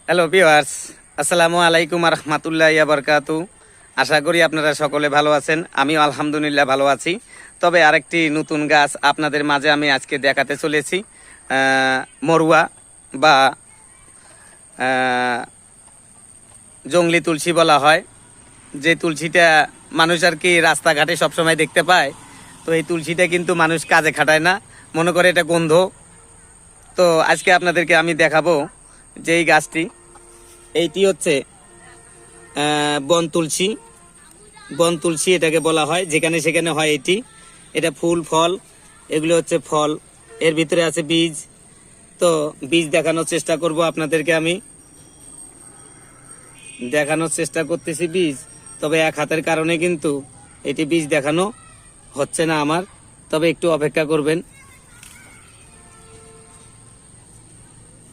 Hello viewers, আসসালামু আলাইকুম রহমতুল্লাহি ওয়া বারাকাতু। আশা করি আপনারা সকলে ভালো আছেন। আমিও আলহামদুলিল্লাহ ভালো আছি। তবে আরেকটি নতুন গাছ আপনাদের মাঝে আমি আজকে দেখাতে চলেছি। মরুয়া বা জংলি তুলসী বলা হয়। যে তুলসীটা মানুষ আর কি রাস্তাঘাটে সবসময় দেখতে পায়। তো এই তুলসীটা কিন্তু মানুষ কাজে খাটায় না, মনে করে এটা গন্ধ। তো আজকে আপনাদেরকে আমি দেখাবো যে এই গাছটি, এইটি হচ্ছে বন তুলসী। বন তুলসী এটাকে বলা হয়, যেখানে সেখানে হয় এটি। এটা ফুল ফল, এগুলো হচ্ছে ফল, এর ভিতরে আছে বীজ। তো বীজ দেখানোর চেষ্টা করব আপনাদেরকে, আমি দেখানোর চেষ্টা করতেছি বীজ। তবে এক হাতের কারণে কিন্তু এটি বীজ দেখানো হচ্ছে না আমার, তবে একটু অপেক্ষা করবেন।